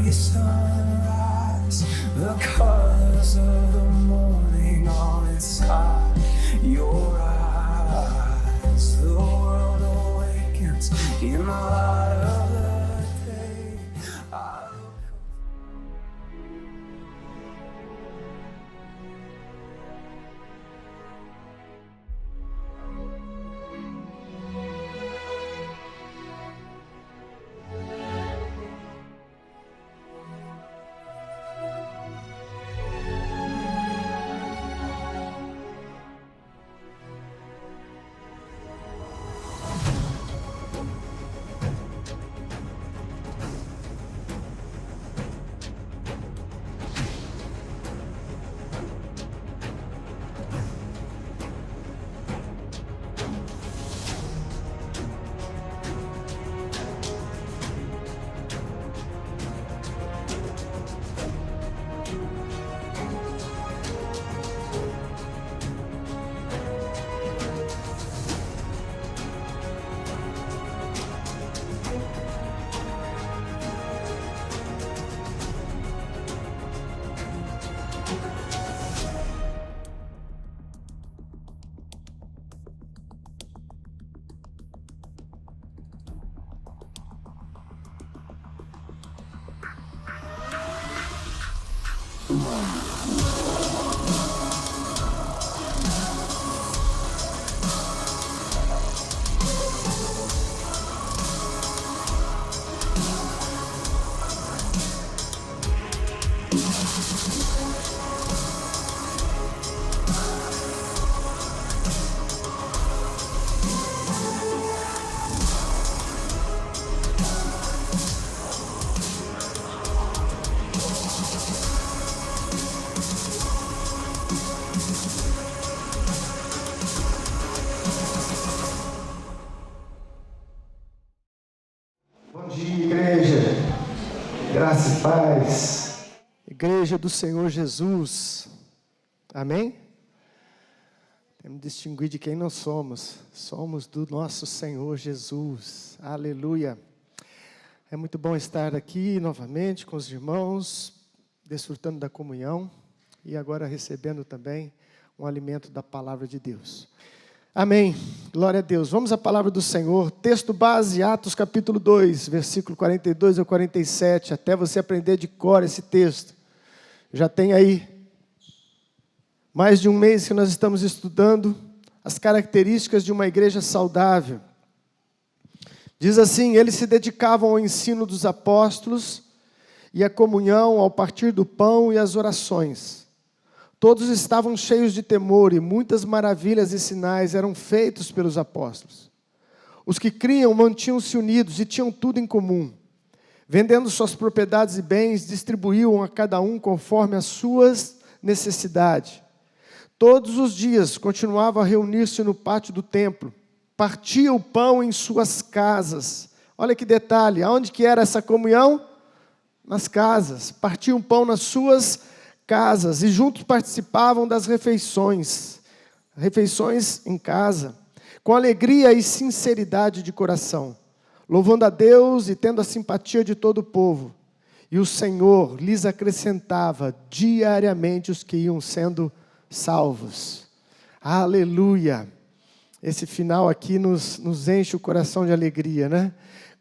early sunrise, the colors of the morning all inside your eyes. The world awakens in the light of the day. Graça e paz. Igreja do Senhor Jesus. Amém? Temos que distinguir de quem nós somos. Somos do nosso Senhor Jesus. Aleluia. É muito bom estar aqui novamente com os irmãos, desfrutando da comunhão e agora recebendo também um alimento da palavra de Deus. Amém, glória a Deus. Vamos à palavra do Senhor, texto base, Atos capítulo 2, versículo 42 ao 47, até você aprender de cor esse texto. Já tem aí mais de um mês que nós estamos estudando as características de uma igreja saudável. Diz assim: eles se dedicavam ao ensino dos apóstolos e à comunhão, ao partir do pão e às orações. Todos estavam cheios de temor e muitas maravilhas e sinais eram feitos pelos apóstolos. Os que criam mantinham-se unidos e tinham tudo em comum. Vendendo suas propriedades e bens, distribuíam a cada um conforme as suas necessidades. Todos os dias continuavam a reunir-se no pátio do templo. Partiam o pão em suas casas. Olha que detalhe, aonde que era essa comunhão? Nas casas. Partiam o pão nas suas casas e juntos participavam das refeições em casa, com alegria e sinceridade de coração, louvando a Deus e tendo a simpatia de todo o povo. E o Senhor lhes acrescentava diariamente os que iam sendo salvos. Aleluia! Esse final aqui nos enche o coração de alegria, né?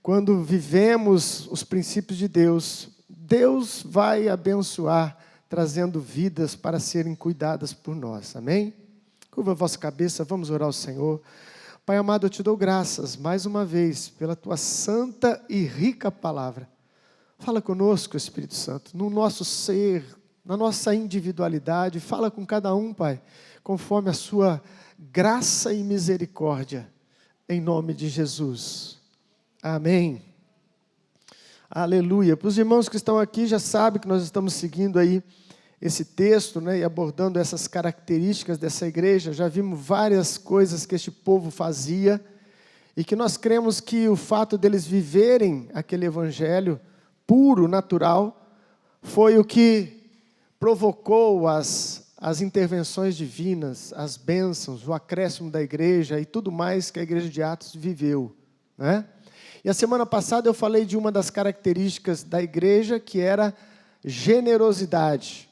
Quando vivemos os princípios de Deus, Deus vai abençoar, trazendo vidas para serem cuidadas por nós, amém? Curva a vossa cabeça, vamos orar ao Senhor. Pai amado, eu te dou graças, mais uma vez, pela tua santa e rica palavra. Fala conosco, Espírito Santo, no nosso ser, na nossa individualidade, fala com cada um, Pai, conforme a sua graça e misericórdia, em nome de Jesus. Amém. Aleluia. Para os irmãos que estão aqui, já sabem que nós estamos seguindo aí esse texto, né, e abordando essas características dessa igreja. Já vimos várias coisas que este povo fazia e que nós cremos que o fato deles viverem aquele evangelho puro, natural, foi o que provocou as intervenções divinas, as bênçãos, o acréscimo da igreja e tudo mais que a igreja de Atos viveu, né? E a semana passada eu falei de uma das características da igreja, que era generosidade.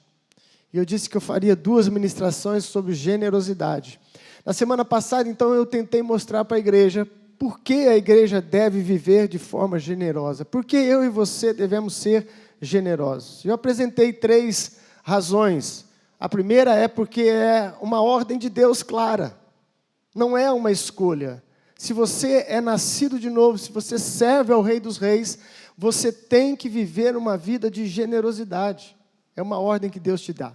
E eu disse que eu faria 2 ministrações sobre generosidade. Na semana passada, então, eu tentei mostrar para a igreja por que a igreja deve viver de forma generosa. Por que eu e você devemos ser generosos? Eu apresentei 3 razões. A primeira é porque é uma ordem de Deus clara. Não é uma escolha. Se você é nascido de novo, se você serve ao Rei dos Reis, você tem que viver uma vida de generosidade. É uma ordem que Deus te dá.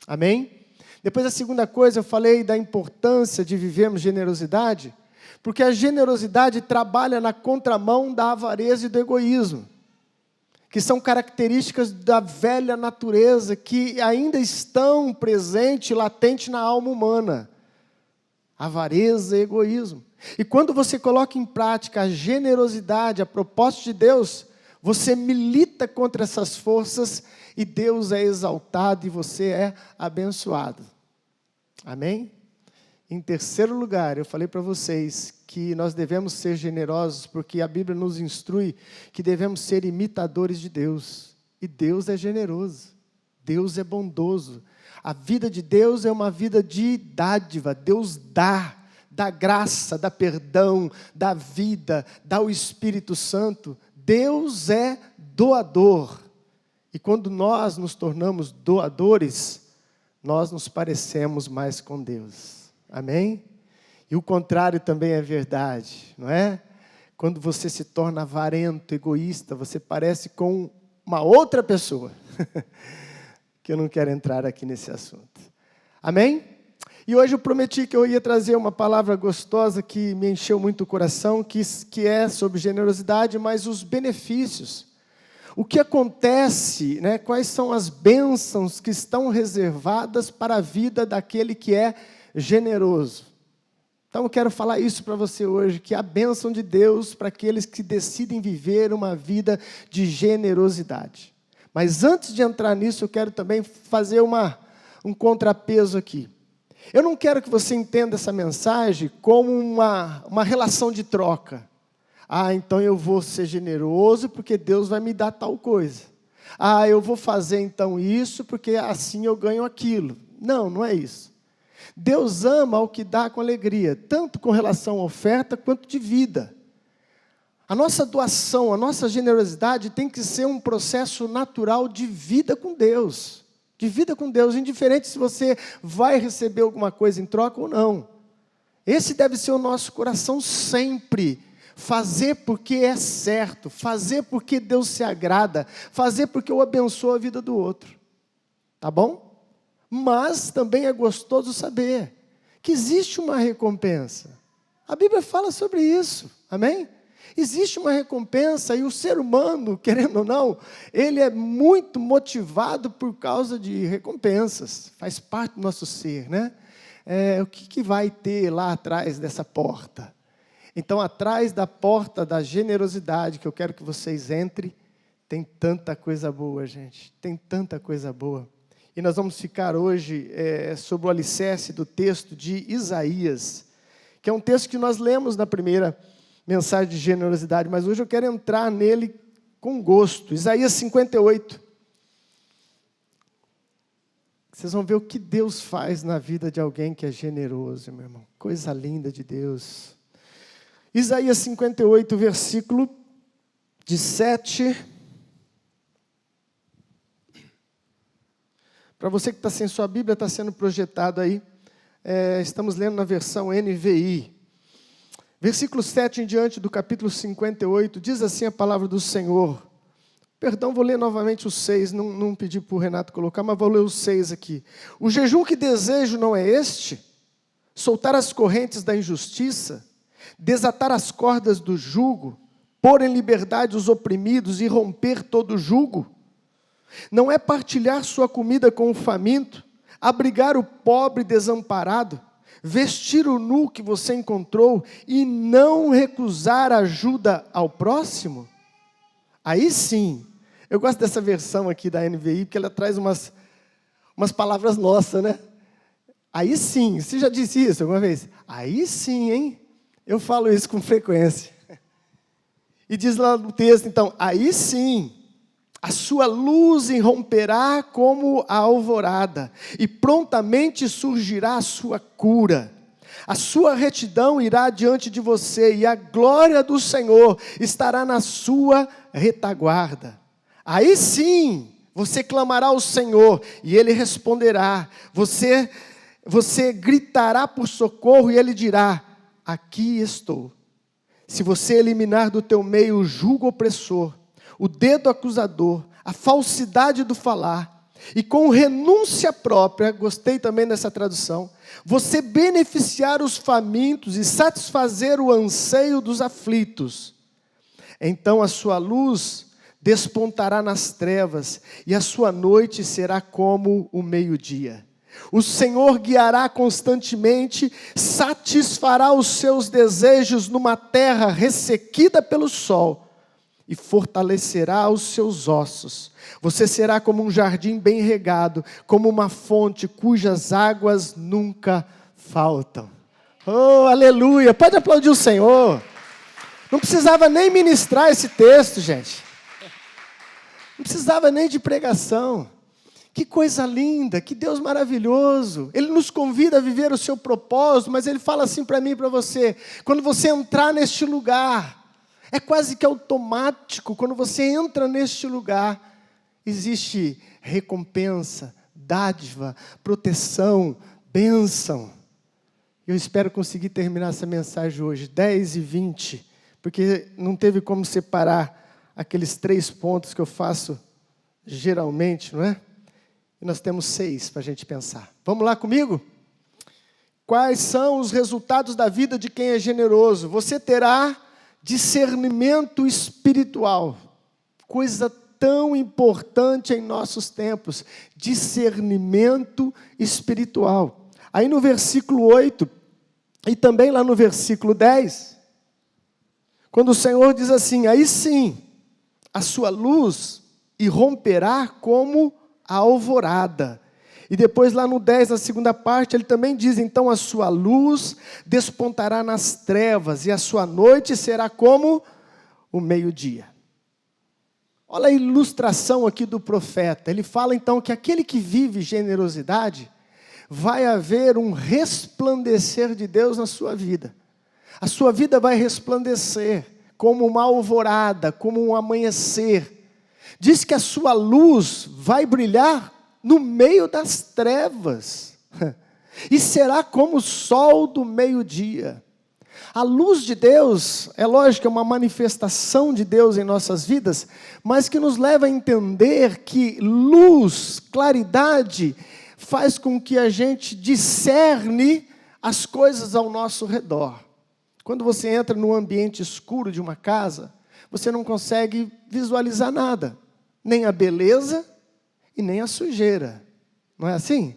Amém? Depois, a segunda coisa, eu falei da importância de vivermos generosidade, porque a generosidade trabalha na contramão da avareza e do egoísmo, que são características da velha natureza que ainda estão presentes, latentes na alma humana. Avareza e egoísmo. E quando você coloca em prática a generosidade, a propósito de Deus, você milita contra essas forças e Deus é exaltado e você é abençoado. Amém? Em terceiro lugar, eu falei para vocês que nós devemos ser generosos porque a Bíblia nos instrui que devemos ser imitadores de Deus. E Deus é generoso, Deus é bondoso. A vida de Deus é uma vida de dádiva. Deus dá graça, dá perdão, dá vida, dá o Espírito Santo. Deus é doador. E quando nós nos tornamos doadores, nós nos parecemos mais com Deus. Amém? E o contrário também é verdade, não é? Quando você se torna avarento, egoísta, você parece com uma outra pessoa. Que eu não quero entrar aqui nesse assunto. Amém? E hoje eu prometi que eu ia trazer uma palavra gostosa que me encheu muito o coração, que é sobre generosidade, mas os benefícios. O que acontece, né? Quais são as bênçãos que estão reservadas para a vida daquele que é generoso. Então eu quero falar isso para você hoje, que é a bênção de Deus para aqueles que decidem viver uma vida de generosidade. Mas antes de entrar nisso, eu quero também fazer um contrapeso aqui. Eu não quero que você entenda essa mensagem como uma relação de troca. Então eu vou ser generoso porque Deus vai me dar tal coisa. Eu vou fazer então isso porque assim eu ganho aquilo. Não, não é isso. Deus ama o que dá com alegria, tanto com relação à oferta quanto de vida. A nossa doação, a nossa generosidade tem que ser um processo natural de vida com Deus. De vida com Deus, indiferente se você vai receber alguma coisa em troca ou não. Esse deve ser o nosso coração sempre. Fazer porque é certo, fazer porque Deus se agrada, fazer porque eu abençoo a vida do outro. Tá bom? Mas também é gostoso saber que existe uma recompensa. A Bíblia fala sobre isso, amém? Existe uma recompensa e o ser humano, querendo ou não, ele é muito motivado por causa de recompensas. Faz parte do nosso ser, né? O que vai ter lá atrás dessa porta? Então, atrás da porta da generosidade, que eu quero que vocês entrem, tem tanta coisa boa, gente. Tem tanta coisa boa. E nós vamos ficar hoje sobre o alicerce do texto de Isaías, que é um texto que nós lemos na primeira mensagem de generosidade, mas hoje eu quero entrar nele com gosto. Isaías 58. Vocês vão ver o que Deus faz na vida de alguém que é generoso, meu irmão. Coisa linda de Deus. Isaías 58, versículo de 7. Para você que está sem sua Bíblia, está sendo projetado aí. Estamos lendo na versão NVI. Versículo 7 em diante do capítulo 58, diz assim a palavra do Senhor. Perdão, vou ler novamente o 6, não pedi para o Renato colocar, mas vou ler o 6 aqui. O jejum que desejo não é este? Soltar as correntes da injustiça, desatar as cordas do jugo, pôr em liberdade os oprimidos e romper todo jugo? Não é partilhar sua comida com o faminto, abrigar o pobre desamparado, vestir o nu que você encontrou e não recusar ajuda ao próximo? Aí sim, eu gosto dessa versão aqui da NVI, porque ela traz umas palavras nossas, né? Aí sim, você já disse isso alguma vez? Aí sim, hein? Eu falo isso com frequência. E diz lá no texto, então, aí sim, a sua luz irromperá como a alvorada, e prontamente surgirá a sua cura. A sua retidão irá diante de você, e a glória do Senhor estará na sua retaguarda. Aí sim, você clamará ao Senhor, e Ele responderá. Você gritará por socorro, e Ele dirá, aqui estou. Se você eliminar do teu meio o jugo opressor, o dedo acusador, a falsidade do falar, e com renúncia própria, gostei também dessa tradução, você beneficiar os famintos e satisfazer o anseio dos aflitos, então a sua luz despontará nas trevas, e a sua noite será como o meio-dia. O Senhor guiará constantemente, satisfará os seus desejos numa terra ressequida pelo sol, e fortalecerá os seus ossos. Você será como um jardim bem regado, como uma fonte cujas águas nunca faltam. Oh, aleluia! Pode aplaudir o Senhor. Não precisava nem ministrar esse texto, gente. Não precisava nem de pregação. Que coisa linda, que Deus maravilhoso. Ele nos convida a viver o seu propósito, mas Ele fala assim para mim e para você, quando você entrar neste lugar, é quase que automático, quando você entra neste lugar, existe recompensa, dádiva, proteção, bênção. Eu espero conseguir terminar essa mensagem hoje, 10:20, porque não teve como separar aqueles 3 pontos que eu faço geralmente, não é? E nós temos 6 para a gente pensar. Vamos lá comigo? Quais são os resultados da vida de quem é generoso? Você terá discernimento espiritual. Coisa tão importante em nossos tempos. Discernimento espiritual. Aí no versículo 8, e também lá no versículo 10, quando o Senhor diz assim, aí sim, a sua luz irromperá como a alvorada. E depois lá no 10, na segunda parte, ele também diz, então a sua luz despontará nas trevas, e a sua noite será como o meio-dia. Olha a ilustração aqui do profeta. Ele fala então que aquele que vive generosidade, vai haver um resplandecer de Deus na sua vida. A sua vida vai resplandecer como uma alvorada, como um amanhecer. Diz que a sua luz vai brilhar no meio das trevas, e será como o sol do meio-dia. A luz de Deus, é lógico, é uma manifestação de Deus em nossas vidas, mas que nos leva a entender que luz, claridade, faz com que a gente discerne as coisas ao nosso redor. Quando você entra no ambiente escuro de uma casa, você não consegue visualizar nada, nem a beleza e nem a sujeira. Não é assim?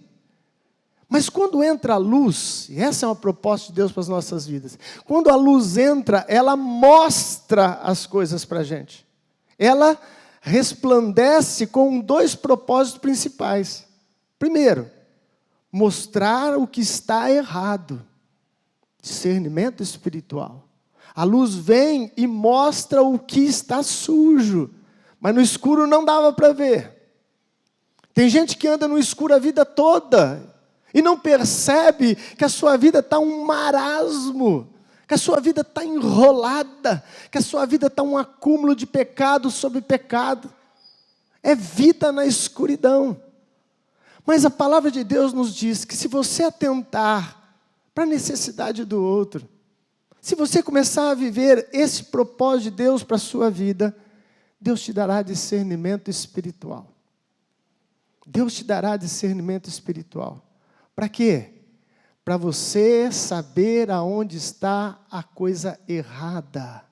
Mas quando entra a luz, e essa é uma proposta de Deus para as nossas vidas, quando a luz entra, ela mostra as coisas para a gente. Ela resplandece com 2 propósitos principais. Primeiro, mostrar o que está errado. Discernimento espiritual. A luz vem e mostra o que está sujo, mas no escuro não dava para ver. Tem gente que anda no escuro a vida toda e não percebe que a sua vida está um marasmo, que a sua vida está enrolada, que a sua vida está um acúmulo de pecado sobre pecado. É vida na escuridão. Mas a palavra de Deus nos diz que se você atentar para a necessidade do outro, se você começar a viver esse propósito de Deus para a sua vida, Deus te dará discernimento espiritual. Deus te dará discernimento espiritual. Para quê? Para você saber aonde está a coisa errada.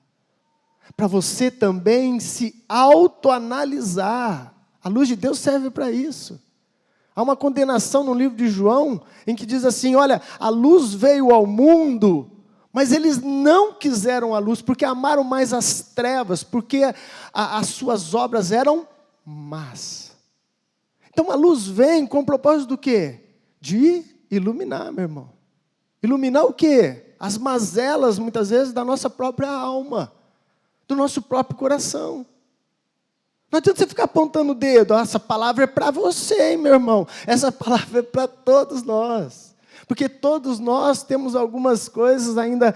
Para você também se autoanalisar. A luz de Deus serve para isso. Há uma condenação no livro de João, em que diz assim, olha, a luz veio ao mundo, mas eles não quiseram a luz, porque amaram mais as trevas, porque as suas obras eram más. Então a luz vem com o propósito do quê? De iluminar, meu irmão. Iluminar o quê? As mazelas, muitas vezes, da nossa própria alma. do nosso próprio coração. Não adianta você ficar apontando o dedo. Essa palavra é para você, hein, meu irmão. Essa palavra é para todos nós. Porque todos nós temos algumas coisas ainda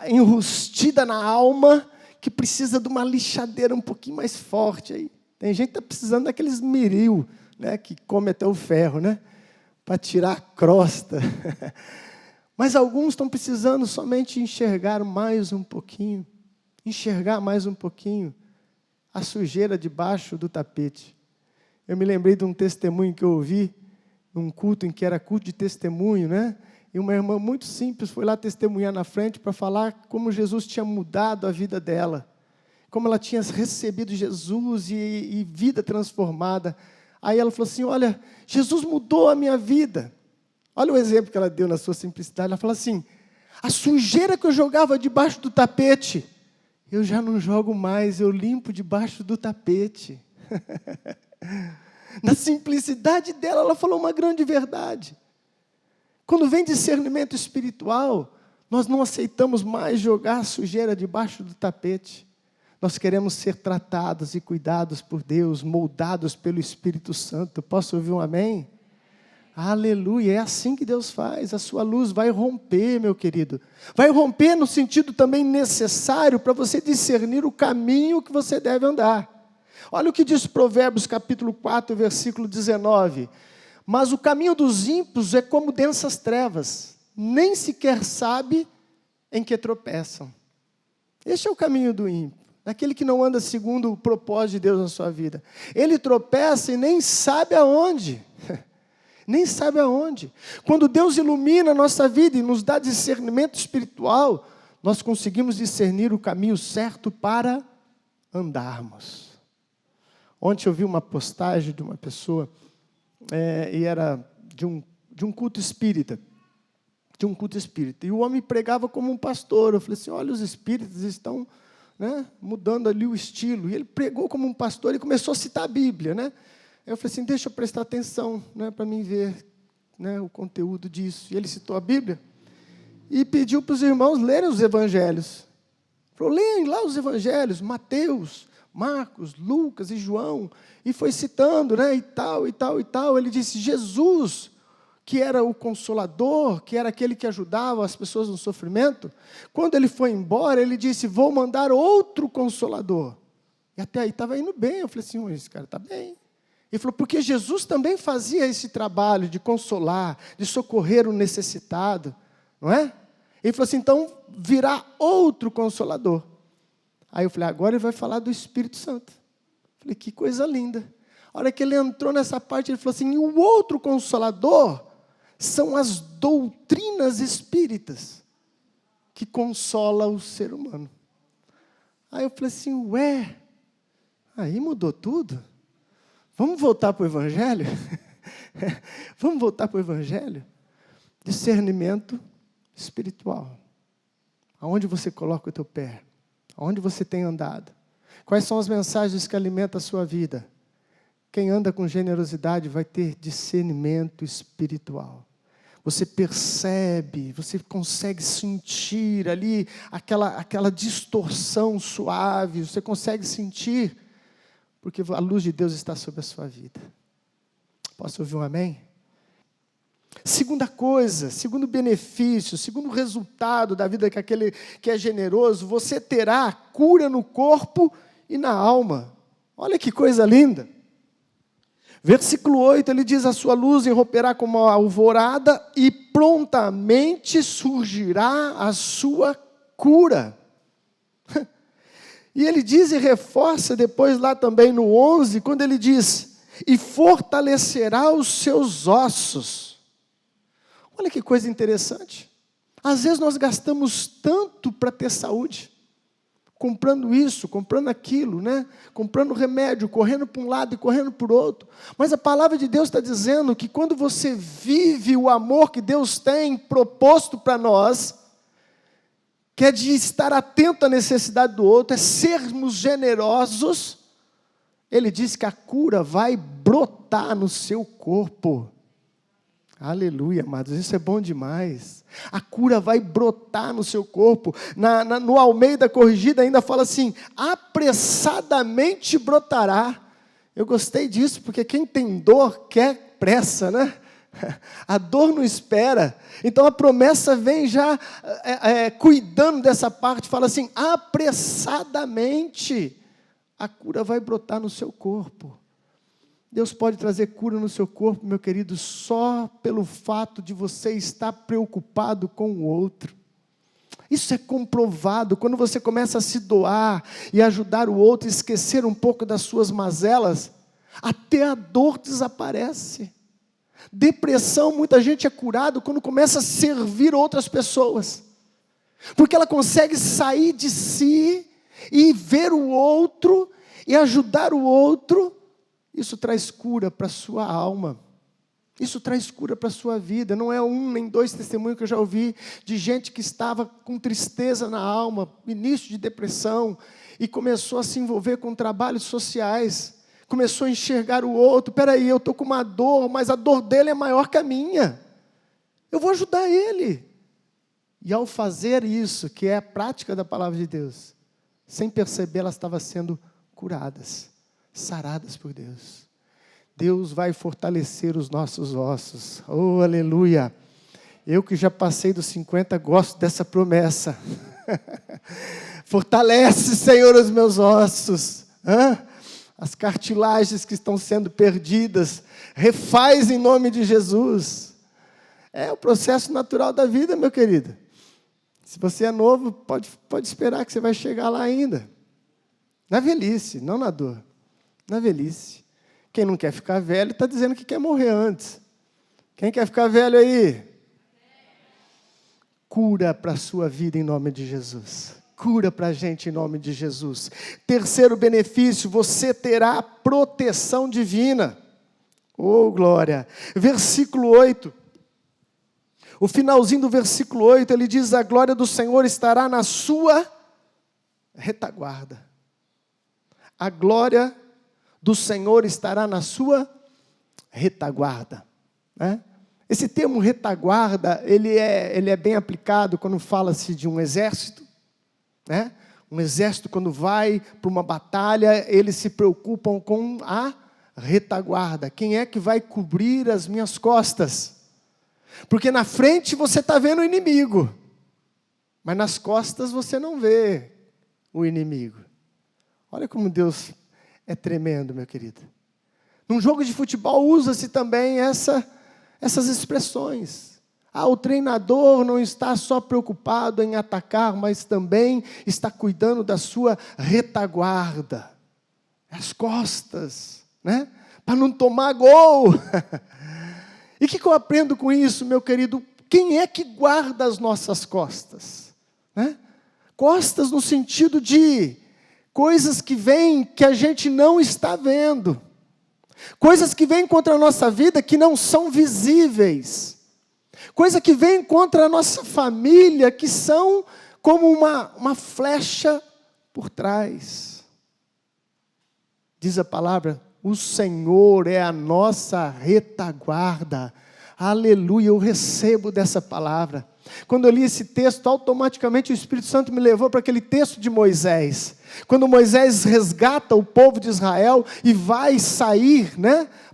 enrustidas na alma, que precisa de uma lixadeira um pouquinho mais forte aí. Tem gente que está precisando daqueles miril, né, que come até o ferro, né, para tirar a crosta. Mas alguns estão precisando somente enxergar mais um pouquinho, a sujeira debaixo do tapete. Eu me lembrei de um testemunho que eu ouvi, num culto em que era culto de testemunho, né? E uma irmã muito simples foi lá testemunhar na frente para falar como Jesus tinha mudado a vida dela, como ela tinha recebido Jesus e vida transformada. Aí ela falou assim, olha, Jesus mudou a minha vida. Olha o exemplo que ela deu na sua simplicidade. Ela falou assim, a sujeira que eu jogava debaixo do tapete, eu já não jogo mais, eu limpo debaixo do tapete. Na simplicidade dela, ela falou uma grande verdade. Quando vem discernimento espiritual, nós não aceitamos mais jogar a sujeira debaixo do tapete. Nós queremos ser tratados e cuidados por Deus, moldados pelo Espírito Santo. Posso ouvir um amém? Aleluia, é assim que Deus faz. A sua luz vai romper, meu querido. Vai romper no sentido também necessário para você discernir o caminho que você deve andar. Olha o que diz Provérbios capítulo 4, versículo 19. Mas o caminho dos ímpios é como densas trevas, nem sequer sabe em que tropeçam. Este é o caminho do ímpio, daquele que não anda segundo o propósito de Deus na sua vida. Ele tropeça e nem sabe aonde. Nem sabe aonde. Quando Deus ilumina a nossa vida e nos dá discernimento espiritual, nós conseguimos discernir o caminho certo para andarmos. Ontem eu vi uma postagem de uma pessoa, e era de um culto espírita. E o homem pregava como um pastor. Eu falei assim, olha, os espíritas estão, né, mudando ali o estilo. E ele pregou como um pastor e começou a citar a Bíblia, né? Eu falei assim, deixa eu prestar atenção, né, para mim ver, né, o conteúdo disso. E ele citou a Bíblia e pediu para os irmãos lerem os evangelhos. Falou, leem lá os evangelhos, Mateus, Marcos, Lucas e João. E foi citando, né, e tal. Ele disse, Jesus, que era o consolador, que era aquele que ajudava as pessoas no sofrimento, quando ele foi embora, ele disse, vou mandar outro consolador. E até aí estava indo bem. Eu falei assim, esse cara está bem. Ele falou, porque Jesus também fazia esse trabalho de consolar, de socorrer o necessitado, não é? Ele falou assim, então virá outro consolador. Aí eu falei, agora ele vai falar do Espírito Santo. Eu falei, que coisa linda. A hora que ele entrou nessa parte, ele falou assim, e o outro consolador são as doutrinas espíritas que consola o ser humano. Aí eu falei assim, ué, aí mudou tudo? Vamos voltar para o Evangelho? Vamos voltar para o Evangelho? Discernimento espiritual. Aonde você coloca o teu pé? Aonde você tem andado? Quais são as mensagens que alimentam a sua vida? Quem anda com generosidade vai ter discernimento espiritual. Você percebe, você consegue sentir ali aquela distorção suave, você consegue sentir, porque a luz de Deus está sobre a sua vida. Posso ouvir um amém? Segunda coisa, segundo benefício, segundo resultado da vida daquele que é generoso, você terá cura no corpo e na alma. Olha que coisa linda. Versículo 8, ele diz, a sua luz irromperá como a alvorada e prontamente surgirá a sua cura. E ele diz e reforça depois lá também no 11, quando ele diz, e fortalecerá os seus ossos. Olha que coisa interessante. Às vezes nós gastamos tanto para ter saúde, comprando isso, comprando aquilo, né? Comprando remédio, correndo para um lado e correndo para o outro. Mas a palavra de Deus está dizendo que quando você vive o amor que Deus tem proposto para nós, que é de estar atento à necessidade do outro, é sermos generosos, ele diz que a cura vai brotar no seu corpo. Aleluia, amados, isso é bom demais. A cura vai brotar no seu corpo. No Almeida Corrigida ainda fala assim, apressadamente brotará. Eu gostei disso, porque quem tem dor quer pressa, né? A dor não espera. Então a promessa vem já cuidando dessa parte, fala assim, apressadamente a cura vai brotar no seu corpo. Deus pode trazer cura no seu corpo, meu querido, só pelo fato de você estar preocupado com o outro. Isso é comprovado, quando você começa a se doar e ajudar o outro, esquecer um pouco das suas mazelas, até a dor desaparece. Depressão, muita gente é curado quando começa a servir outras pessoas, porque ela consegue sair de si e ver o outro e ajudar o outro. Isso traz cura para a sua alma. Isso traz cura para a sua vida. Não é um nem dois testemunhos que eu já ouvi de gente que estava com tristeza na alma, início de depressão, e começou a se envolver com trabalhos sociais. Começou a enxergar o outro. Espera aí, eu estou com uma dor, mas a dor dele é maior que a minha. Eu vou ajudar ele. E ao fazer isso, que é a prática da palavra de Deus, sem perceber, elas estavam sendo curadas, saradas por Deus. Deus vai fortalecer os nossos ossos. Oh, aleluia! Eu que já passei dos 50, gosto dessa promessa. Fortalece, Senhor, os meus ossos. As cartilagens que estão sendo perdidas, refaz em nome de Jesus. É o processo natural da vida, meu querido. Se você é novo, pode esperar que você vai chegar lá ainda. Na velhice, não na dor. Na velhice. Quem não quer ficar velho está dizendo que quer morrer antes. Quem quer ficar velho aí? Cura para a sua vida em nome de Jesus. Cura para a gente em nome de Jesus. Terceiro benefício, você terá proteção divina. Oh, glória. Versículo 8. O finalzinho do versículo 8, ele diz, a glória do Senhor estará na sua retaguarda. A glória do Senhor estará na sua retaguarda. Esse termo retaguarda, ele é bem aplicado quando fala-se de um exército. Um exército, quando vai para uma batalha, eles se preocupam com a retaguarda. Quem é que vai cobrir as minhas costas? Porque na frente você está vendo o inimigo, mas nas costas você não vê o inimigo. Olha como Deus é tremendo, meu querido. Num jogo de futebol usa-se também essas expressões. O treinador não está só preocupado em atacar, mas também está cuidando da sua retaguarda. As costas, para não tomar gol. E o que eu aprendo com isso, meu querido? Quem é que guarda as nossas costas? Costas no sentido de coisas que vêm que a gente não está vendo. Coisas que vêm contra a nossa vida que não são visíveis. Coisas que vêm contra a nossa família que são como uma flecha por trás. Diz a palavra, o Senhor é a nossa retaguarda. Aleluia, eu recebo dessa palavra. Quando eu li esse texto, automaticamente o Espírito Santo me levou para aquele texto de Moisés. Quando Moisés resgata o povo de Israel e vai sair,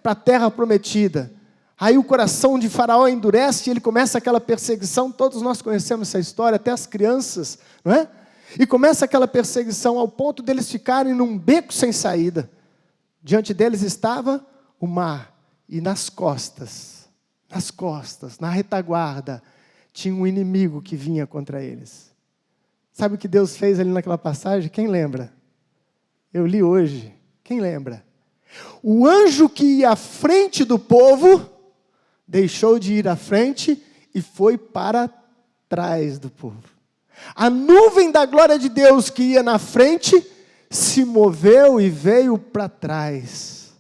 para a terra prometida. Aí o coração de Faraó endurece e ele começa aquela perseguição. Todos nós conhecemos essa história, até as crianças, não é? E começa aquela perseguição ao ponto deles ficarem num beco sem saída. Diante deles estava o mar. E nas costas, na retaguarda, tinha um inimigo que vinha contra eles. Sabe o que Deus fez ali naquela passagem? Quem lembra? Eu li hoje. Quem lembra? O anjo que ia à frente do povo, deixou de ir à frente e foi para trás do povo. A nuvem da glória de Deus que ia na frente, se moveu e veio para trás.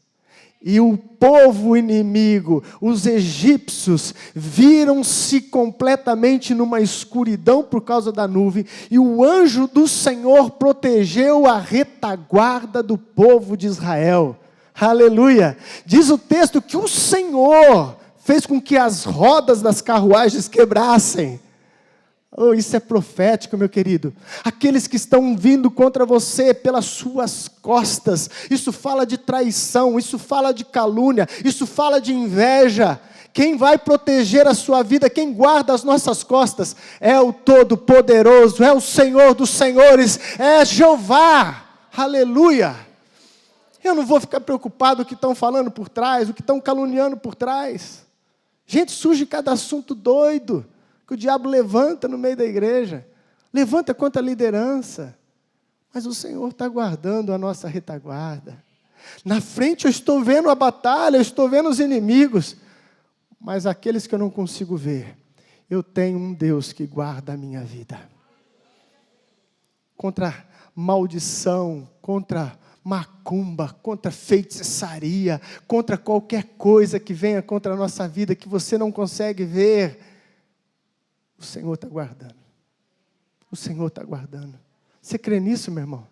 E o povo inimigo, os egípcios, viram-se completamente numa escuridão por causa da nuvem. E o anjo do Senhor protegeu a retaguarda do povo de Israel. Aleluia! Diz o texto que o Senhor fez com que as rodas das carruagens quebrassem. Oh, isso é profético, meu querido. Aqueles que estão vindo contra você pelas suas costas, isso fala de traição, isso fala de calúnia, isso fala de inveja. Quem vai proteger a sua vida, quem guarda as nossas costas, é o Todo-Poderoso, é o Senhor dos Senhores, é Jeová. Aleluia. Eu não vou ficar preocupado com o que estão falando por trás, o que estão caluniando por trás. Gente, surge cada assunto doido que o diabo levanta no meio da igreja, levanta contra a liderança, mas o Senhor está guardando a nossa retaguarda. Na frente eu estou vendo a batalha, eu estou vendo os inimigos, mas aqueles que eu não consigo ver, eu tenho um Deus que guarda a minha vida. Contra maldição, contra macumba, contra feitiçaria, contra qualquer coisa que venha contra a nossa vida, que você não consegue ver, o Senhor está guardando. O Senhor está guardando. Você crê nisso, meu irmão?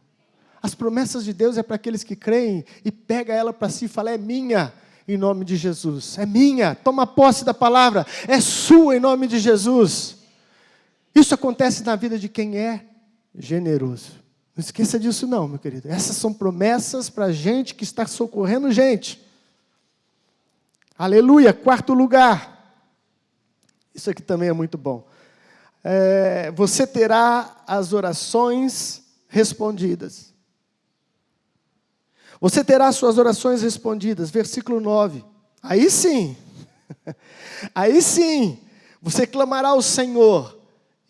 As promessas de Deus é para aqueles que creem e pega ela para si e fala, é minha, em nome de Jesus. É minha, toma posse da palavra, é sua em nome de Jesus. Isso acontece na vida de quem é generoso. Não esqueça disso não, meu querido. Essas são promessas para gente que está socorrendo gente. Aleluia, 4º lugar. Isso aqui também é muito bom. Você terá as orações respondidas. Você terá as suas orações respondidas. Versículo 9. Aí sim. Aí sim. Você clamará ao Senhor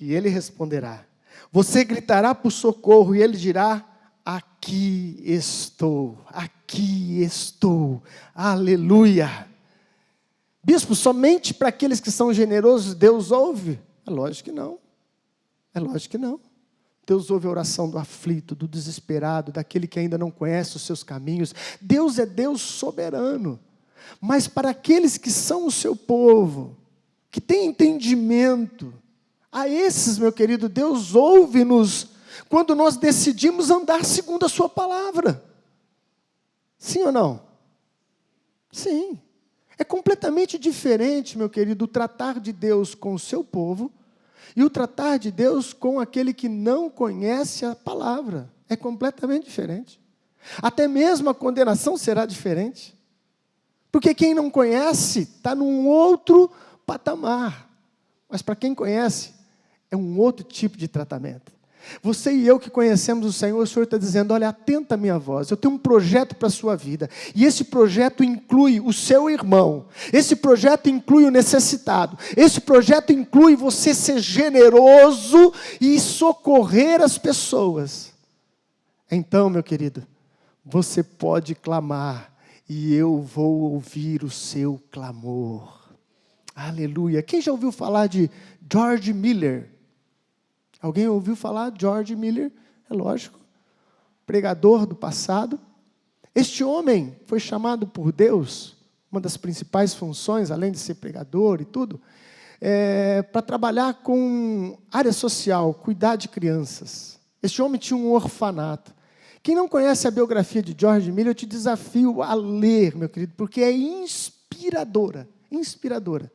e Ele responderá. Você gritará por socorro e Ele dirá, aqui estou, aqui estou. Aleluia. Bispo, somente para aqueles que são generosos Deus ouve? É lógico que não. É lógico que não. Deus ouve a oração do aflito, do desesperado, daquele que ainda não conhece os seus caminhos. Deus é Deus soberano. Mas para aqueles que são o seu povo, que têm entendimento, a esses, meu querido, Deus ouve-nos quando nós decidimos andar segundo a sua palavra. Sim ou não? Sim. É completamente diferente, meu querido, o tratar de Deus com o seu povo e o tratar de Deus com aquele que não conhece a palavra. É completamente diferente. Até mesmo a condenação será diferente. Porque quem não conhece está num outro patamar. Mas para quem conhece, é um outro tipo de tratamento. Você e eu que conhecemos o Senhor está dizendo, olha, atenta à minha voz, eu tenho um projeto para a sua vida, e esse projeto inclui o seu irmão, esse projeto inclui o necessitado, esse projeto inclui você ser generoso e socorrer as pessoas. Então, meu querido, você pode clamar, e eu vou ouvir o seu clamor. Aleluia. Quem já ouviu falar de George Miller? Alguém ouviu falar de George Miller? É lógico. Pregador do passado. Este homem foi chamado por Deus, uma das principais funções, além de ser pregador e tudo, para trabalhar com área social, cuidar de crianças. Este homem tinha um orfanato. Quem não conhece a biografia de George Miller, eu te desafio a ler, meu querido, porque é inspiradora. Inspiradora.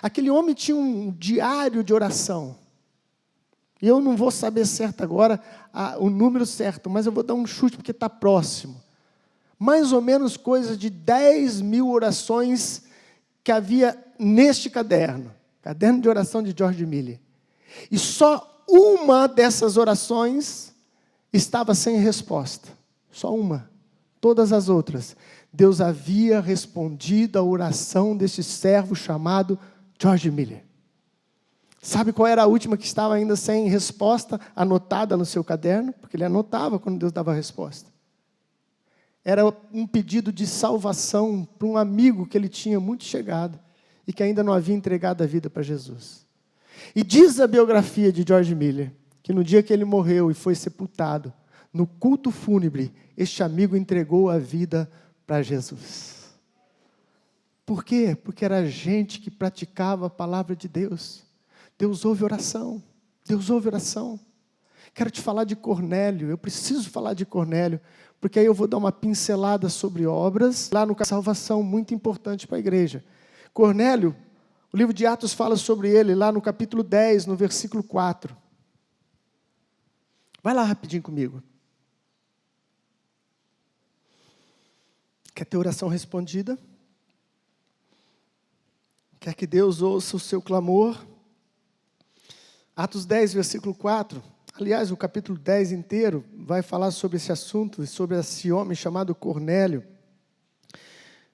Aquele homem tinha um diário de oração. E eu não vou saber certo agora o número certo, mas eu vou dar um chute porque está próximo. Mais ou menos coisa de 10.000 orações que havia neste caderno. Caderno de oração de George Miller. E só uma dessas orações estava sem resposta. Só uma. Todas as outras, Deus havia respondido à oração desse servo chamado George Miller. Sabe qual era a última que estava ainda sem resposta, anotada no seu caderno? Porque ele anotava quando Deus dava a resposta. Era um pedido de salvação para um amigo que ele tinha muito chegado e que ainda não havia entregado a vida para Jesus. E diz a biografia de George Miller, que no dia que ele morreu e foi sepultado, no culto fúnebre, este amigo entregou a vida para Jesus. Por quê? Porque era gente que praticava a palavra de Deus. Deus ouve oração. Deus ouve oração. Quero te falar de Cornélio. Eu preciso falar de Cornélio, porque aí eu vou dar uma pincelada sobre obras, lá no salvação, muito importante para a igreja. Cornélio, o livro de Atos fala sobre ele, lá no capítulo 10, no versículo 4. Vai lá rapidinho comigo. Quer ter oração respondida? Quer que Deus ouça o seu clamor? Atos 10, versículo 4. Aliás, o capítulo 10 inteiro vai falar sobre esse assunto, sobre esse homem chamado Cornélio.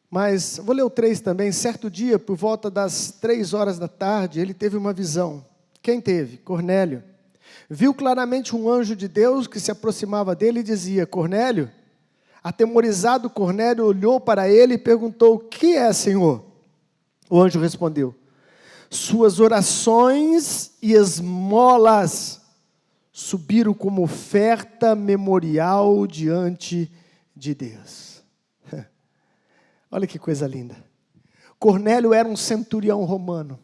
Mas, vou ler o 3 também. Certo dia, por volta das 3 horas da tarde, ele teve uma visão. Quem teve? Cornélio. Viu claramente um anjo de Deus que se aproximava dele e dizia: Cornélio. Atemorizado, Cornélio olhou para ele e perguntou: o que é, Senhor? O anjo respondeu: suas orações e esmolas subiram como oferta memorial diante de Deus. Olha que coisa linda. Cornélio era um centurião romano.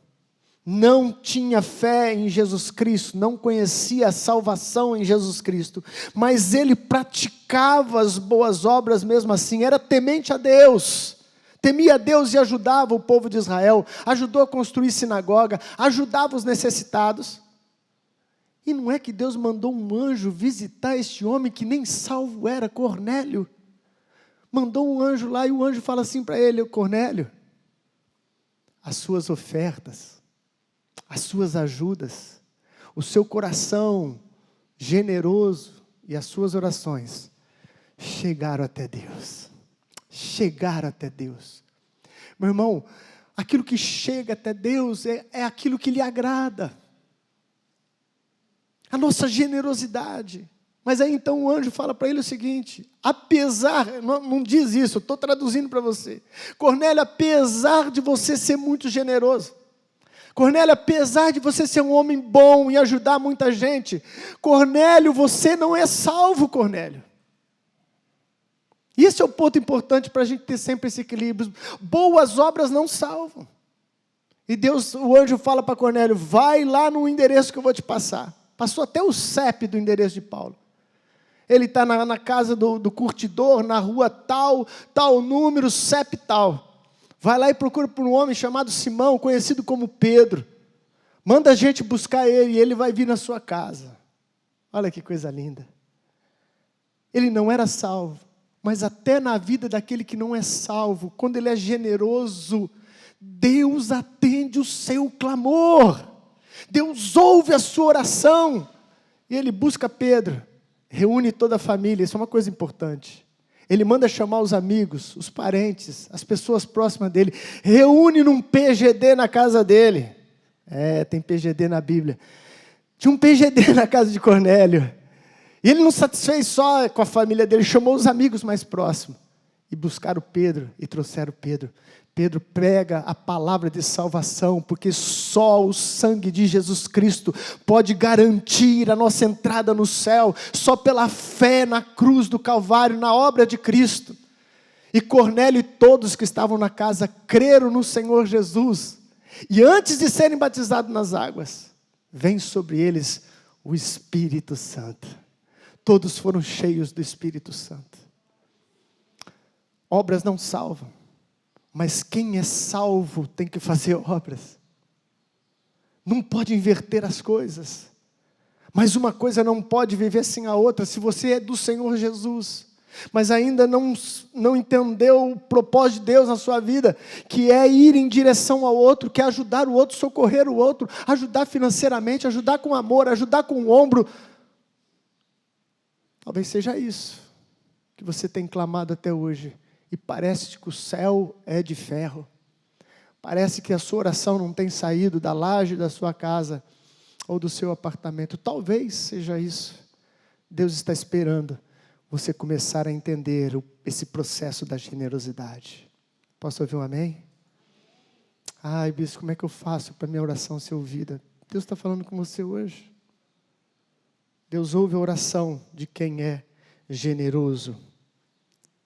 Não tinha fé em Jesus Cristo, não conhecia a salvação em Jesus Cristo, mas ele praticava as boas obras mesmo assim, era temente a Deus, temia a Deus e ajudava o povo de Israel, ajudou a construir sinagoga, ajudava os necessitados. E não é que Deus mandou um anjo visitar este homem que nem salvo era, Cornélio. Mandou um anjo lá e o anjo fala assim para ele: Cornélio, as suas ofertas, as suas ajudas, o seu coração generoso e as suas orações chegaram até Deus. Chegaram até Deus. Meu irmão, aquilo que chega até Deus é aquilo que lhe agrada. A nossa generosidade. Mas aí então o anjo fala para ele o seguinte: apesar, não diz isso, eu estou traduzindo para você. Cornélio, apesar de você ser muito generoso, Cornélio, apesar de você ser um homem bom e ajudar muita gente, Cornélio, você não é salvo, Cornélio. Esse é o ponto importante para a gente ter sempre esse equilíbrio. Boas obras não salvam. E Deus, o anjo fala para Cornélio: vai lá no endereço que eu vou te passar. Passou até o CEP do endereço de Paulo. Ele está na casa do curtidor, na rua tal número, CEP tal. Vai lá e procura por um homem chamado Simão, conhecido como Pedro. Manda a gente buscar ele e ele vai vir na sua casa. Olha que coisa linda. Ele não era salvo, mas até na vida daquele que não é salvo, quando ele é generoso, Deus atende o seu clamor. Deus ouve a sua oração. E ele busca Pedro, reúne toda a família, isso é uma coisa importante. Ele manda chamar os amigos, os parentes, as pessoas próximas dele, reúne num PGD na casa dele. Tem PGD na Bíblia. Tinha um PGD na casa de Cornélio. E ele não satisfez só com a família dele, chamou os amigos mais próximos. E buscaram Pedro e trouxeram Pedro. Pedro prega a palavra de salvação, porque só o sangue de Jesus Cristo pode garantir a nossa entrada no céu, só pela fé na cruz do Calvário, na obra de Cristo. E Cornélio e todos que estavam na casa creram no Senhor Jesus, e antes de serem batizados nas águas, vem sobre eles o Espírito Santo. Todos foram cheios do Espírito Santo. Obras não salvam, mas quem é salvo tem que fazer obras. Não pode inverter as coisas. Mas uma coisa não pode viver sem a outra. Se você é do Senhor Jesus, mas ainda não entendeu o propósito de Deus na sua vida, que é ir em direção ao outro, que é ajudar o outro, socorrer o outro, ajudar financeiramente, ajudar com amor, ajudar com o ombro. Talvez seja isso que você tem clamado até hoje. E parece que o céu é de ferro. Parece que a sua oração não tem saído da laje da sua casa ou do seu apartamento. Talvez seja isso. Deus está esperando você começar a entender esse processo da generosidade. Posso ouvir um amém? Ai, bispo, como é que eu faço para minha oração ser ouvida? Deus está falando com você hoje. Deus ouve a oração de quem é generoso.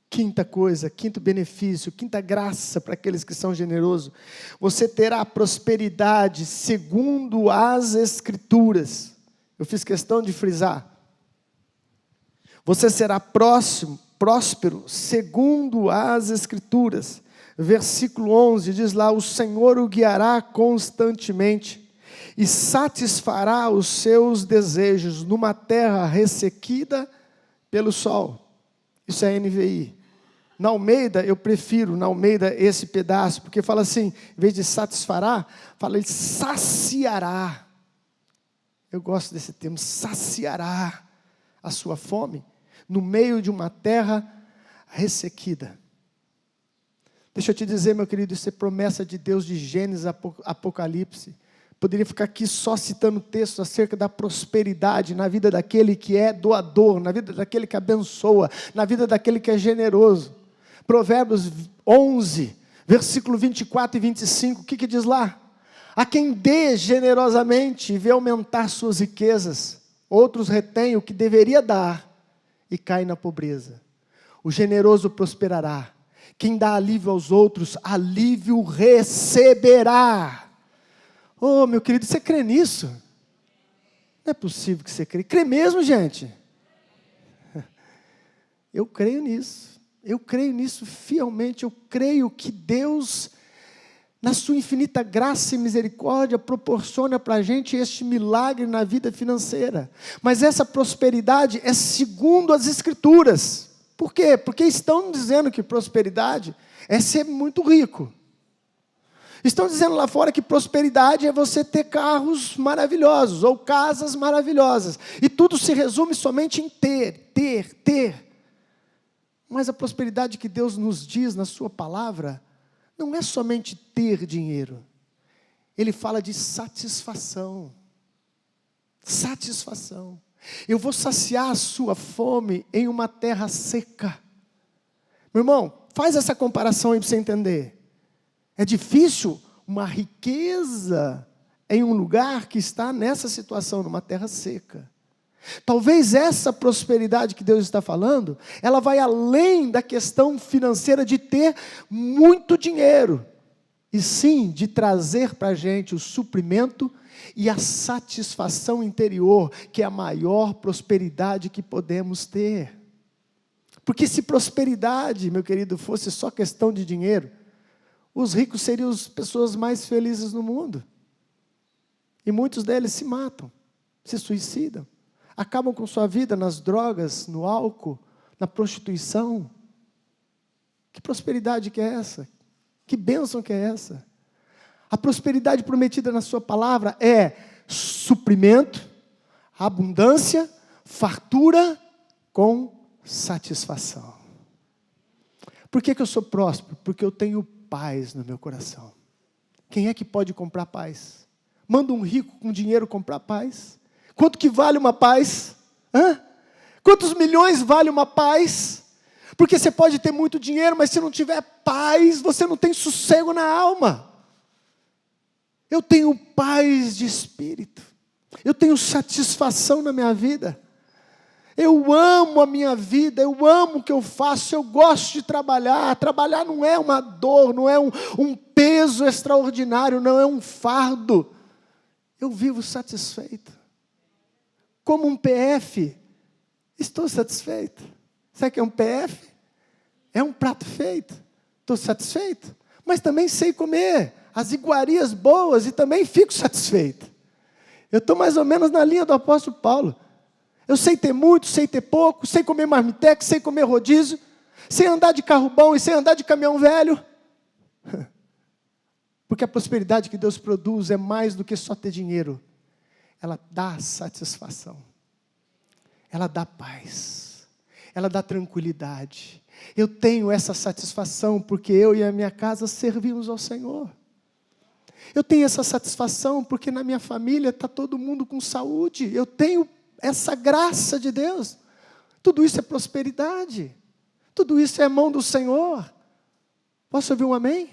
Quinta coisa, quinto benefício, quinta graça para aqueles que são generosos. Você terá prosperidade segundo as Escrituras. Eu fiz questão de frisar. Você será próspero segundo as Escrituras. versículo 11, diz lá: o Senhor o guiará constantemente e satisfará os seus desejos numa terra ressequida pelo sol. Isso é NVI. Na Almeida, eu prefiro, na Almeida, esse pedaço, porque fala assim, em vez de satisfará, fala ele saciará. Eu gosto desse termo, saciará a sua fome no meio de uma terra ressequida. Deixa eu te dizer, meu querido, isso é promessa de Deus de Gênesis, Apocalipse. Poderia ficar aqui só citando textos acerca da prosperidade na vida daquele que é doador, na vida daquele que abençoa, na vida daquele que é generoso. Provérbios 11, versículo 24 e 25, o que diz lá? A quem dê generosamente e vê aumentar suas riquezas, outros retêm o que deveria dar e cai na pobreza. O generoso prosperará. Quem dá alívio aos outros, alívio receberá. Oh, meu querido, você crê nisso? Não é possível que você crê. Crê mesmo, gente? Eu creio nisso. Eu creio nisso fielmente. Eu creio que Deus, na sua infinita graça e misericórdia, proporciona para a gente este milagre na vida financeira. Mas essa prosperidade é segundo as Escrituras. Por quê? Porque estão dizendo que prosperidade é ser muito rico. Estão dizendo lá fora que prosperidade é você ter carros maravilhosos, ou casas maravilhosas. E tudo se resume somente em ter. Mas a prosperidade que Deus nos diz na sua palavra, não é somente ter dinheiro. Ele fala de satisfação. Satisfação. Eu vou saciar a sua fome em uma terra seca. Meu irmão, faz essa comparação aí para você entender. É difícil uma riqueza em um lugar que está nessa situação, numa terra seca. Talvez essa prosperidade que Deus está falando, ela vai além da questão financeira de ter muito dinheiro. E sim, de trazer para a gente o suprimento e a satisfação interior, que é a maior prosperidade que podemos ter. Porque se prosperidade, meu querido, fosse só questão de dinheiro, os ricos seriam as pessoas mais felizes no mundo. E muitos deles se matam, se suicidam, acabam com sua vida nas drogas, no álcool, na prostituição. Que prosperidade que é essa? Que bênção que é essa? A prosperidade prometida na sua palavra é suprimento, abundância, fartura com satisfação. Por que eu sou próspero? Porque eu tenho paz no meu coração. Quem é que pode comprar paz? Manda um rico com dinheiro comprar paz? Quanto que vale uma paz? Quantos milhões vale uma paz? Porque você pode ter muito dinheiro, mas se não tiver paz, você não tem sossego na alma. Eu tenho paz de espírito. Eu tenho satisfação na minha vida. Eu amo a minha vida, eu amo o que eu faço, eu gosto de trabalhar. Trabalhar não é uma dor, não é um peso extraordinário, não é um fardo. Eu vivo satisfeito. Como um PF, estou satisfeito. Sabe o que é um PF? É um prato feito. Estou satisfeito, mas também sei comer as iguarias boas e também fico satisfeito. Eu estou mais ou menos na linha do apóstolo Paulo. Eu sei ter muito, sei ter pouco, sei comer marmitex, sei comer rodízio, sei andar de carro bom e sei andar de caminhão velho. Porque a prosperidade que Deus produz é mais do que só ter dinheiro. Ela dá satisfação. Ela dá paz. Ela dá tranquilidade. Eu tenho essa satisfação porque eu e a minha casa servimos ao Senhor. Eu tenho essa satisfação porque na minha família está todo mundo com saúde. Eu tenho essa graça de Deus. Tudo isso é prosperidade. Tudo isso é mão do Senhor. Posso ouvir um amém?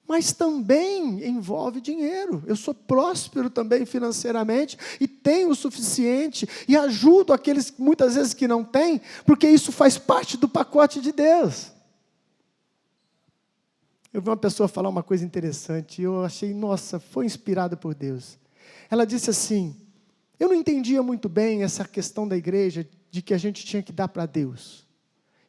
Mas também envolve dinheiro. Eu sou próspero também financeiramente e tenho o suficiente e ajudo aqueles muitas vezes que não têm, porque isso faz parte do pacote de Deus. Eu vi uma pessoa falar uma coisa interessante e eu achei, nossa, foi inspirada por Deus. Ela disse assim: eu não entendia muito bem essa questão da igreja de que a gente tinha que dar para Deus.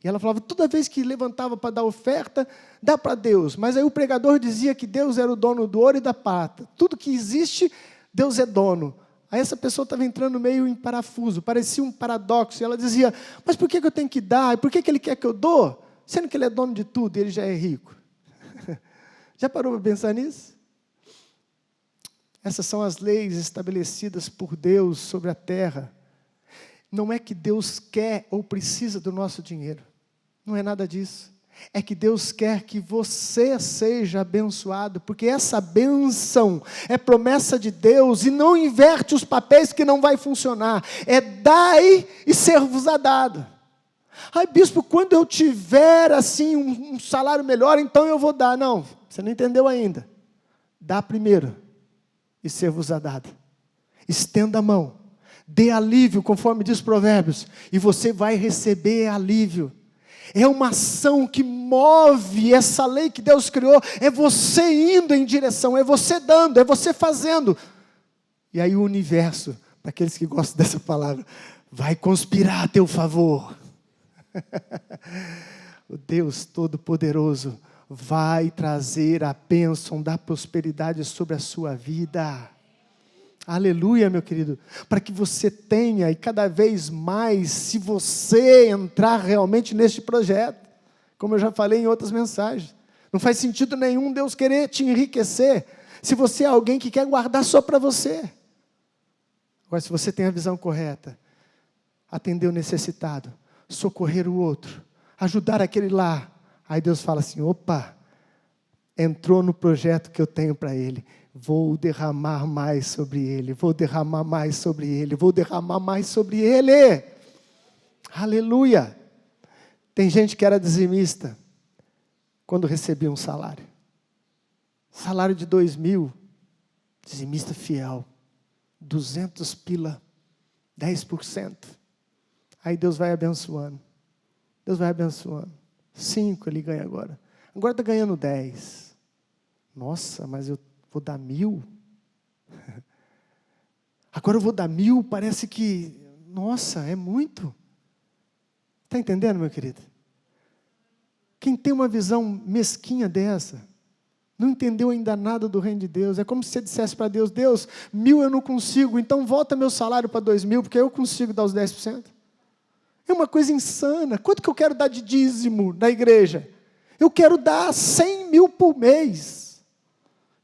E ela falava, toda vez que levantava para dar oferta, dá para Deus. Mas aí o pregador dizia que Deus era o dono do ouro e da prata. Tudo que existe, Deus é dono. Aí essa pessoa estava entrando meio em parafuso, parecia um paradoxo. E ela dizia, mas por que eu tenho que dar? E por que Ele quer que eu dou? Sendo que Ele é dono de tudo e Ele já é rico. Já parou para pensar nisso? Essas são as leis estabelecidas por Deus sobre a terra. Não é que Deus quer ou precisa do nosso dinheiro. Não é nada disso. É que Deus quer que você seja abençoado, porque essa bênção é promessa de Deus e não inverte os papéis que não vai funcionar. É dai e ser-vos-á dado. Ai, bispo, quando eu tiver assim um salário melhor, então eu vou dar. Não, você não entendeu ainda. Dá primeiro e ser-vos-á dado. Estenda a mão, dê alívio, conforme diz Provérbios, e você vai receber alívio. É uma ação que move essa lei que Deus criou, é você indo em direção, é você dando, é você fazendo. E aí o universo, para aqueles que gostam dessa palavra, vai conspirar a teu favor. O Deus Todo-Poderoso vai trazer a bênção da prosperidade sobre a sua vida. Aleluia, meu querido, para que você tenha, e cada vez mais, se você entrar realmente neste projeto, como eu já falei em outras mensagens, não faz sentido nenhum Deus querer te enriquecer, se você é alguém que quer guardar só para você. Agora, se você tem a visão correta, atender o necessitado, socorrer o outro, ajudar aquele lá, aí Deus fala assim, opa, entrou no projeto que eu tenho para ele, vou derramar mais sobre ele, vou derramar mais sobre ele, vou derramar mais sobre ele. Aleluia. Tem gente que era dizimista quando recebia um salário. Salário de 2.000, dizimista fiel, 200 pila, 10%. Aí Deus vai abençoando. Deus vai abençoando. 5 ele ganha agora. Agora está ganhando 10. Nossa, mas eu vou dar 1.000? Agora eu vou dar 1.000, parece que, nossa, é muito. Está entendendo, meu querido? Quem tem uma visão mesquinha dessa, não entendeu ainda nada do reino de Deus. É como se você dissesse para Deus, Deus, 1.000 eu não consigo, então volta meu salário para 2.000, porque eu consigo dar os 10%. É uma coisa insana. Quanto que eu quero dar de dízimo na igreja? Eu quero dar 100.000 por mês.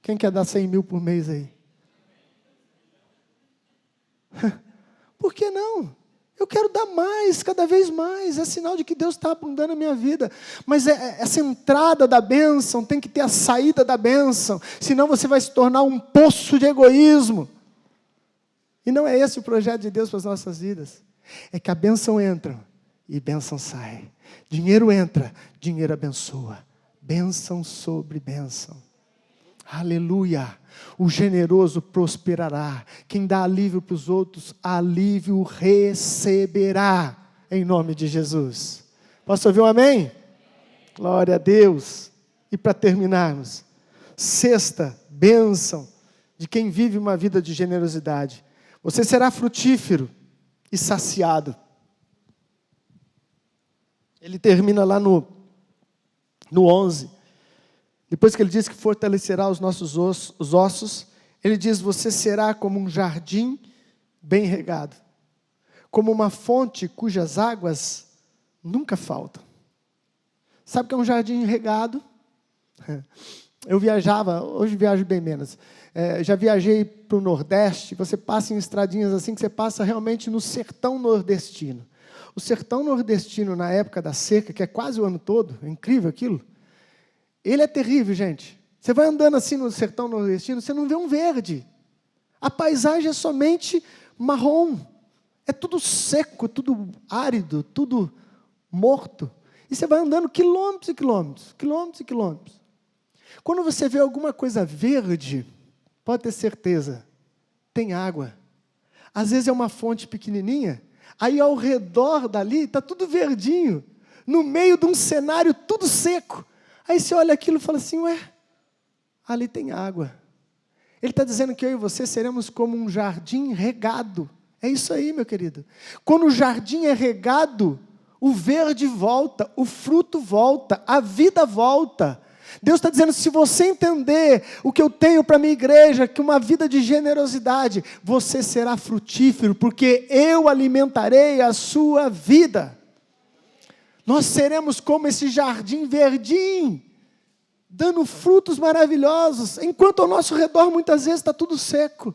Quem quer dar 100.000 por mês aí? Por que não? Eu quero dar mais, cada vez mais. É sinal de que Deus está abundando a minha vida. Mas essa entrada da bênção tem que ter a saída da bênção. Senão você vai se tornar um poço de egoísmo. E não é esse o projeto de Deus para as nossas vidas. É que a bênção entra e bênção sai. Dinheiro entra, dinheiro abençoa. Bênção sobre bênção. Aleluia. O generoso prosperará. Quem dá alívio para os outros, alívio receberá. Em nome de Jesus. Posso ouvir um amém? Glória a Deus. E para terminarmos, sexta bênção de quem vive uma vida de generosidade. Você será frutífero e saciado. Ele termina lá no 11. Depois que ele diz que fortalecerá os nossos ossos, ele diz, você será como um jardim bem regado, como uma fonte cujas águas nunca faltam. Sabe o que é um jardim regado? Eu viajava, hoje viajo bem menos, já viajei para o Nordeste, você passa em estradinhas assim, que você passa realmente no sertão nordestino. O sertão nordestino, na época da seca, que é quase o ano todo, é incrível aquilo, ele é terrível, gente. Você vai andando assim no sertão nordestino, você não vê um verde. A paisagem é somente marrom. É tudo seco, tudo árido, tudo morto. E você vai andando quilômetros e quilômetros, quilômetros e quilômetros. Quando você vê alguma coisa verde, pode ter certeza, tem água. Às vezes é uma fonte pequenininha, aí ao redor dali está tudo verdinho, no meio de um cenário tudo seco. Aí você olha aquilo e fala assim, ué, ali tem água. Ele está dizendo que eu e você seremos como um jardim regado. É isso aí, meu querido. Quando o jardim é regado, o verde volta, o fruto volta, a vida volta. Deus está dizendo, se você entender o que eu tenho para a minha igreja, que uma vida de generosidade, você será frutífero, porque eu alimentarei a sua vida. Nós seremos como esse jardim verdinho, dando frutos maravilhosos, enquanto ao nosso redor muitas vezes está tudo seco.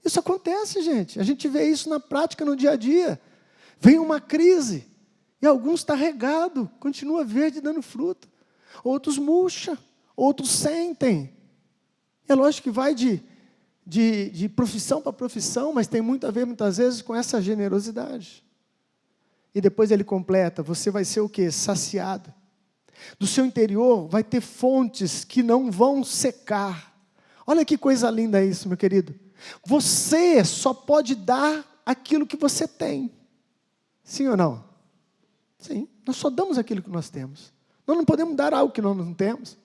Isso acontece, gente. A gente vê isso na prática, no dia a dia. Vem uma crise, e alguns está regado, continua verde dando fruto. Outros murcha, outros sentem. É lógico que vai de profissão para profissão, mas tem muito a ver, muitas vezes, com essa generosidade. E depois ele completa, você vai ser o quê? Saciado. Do seu interior vai ter fontes que não vão secar. Olha que coisa linda isso, meu querido. Você só pode dar aquilo que você tem. Sim ou não? Sim, nós só damos aquilo que nós temos. Nós não podemos dar algo que nós não temos.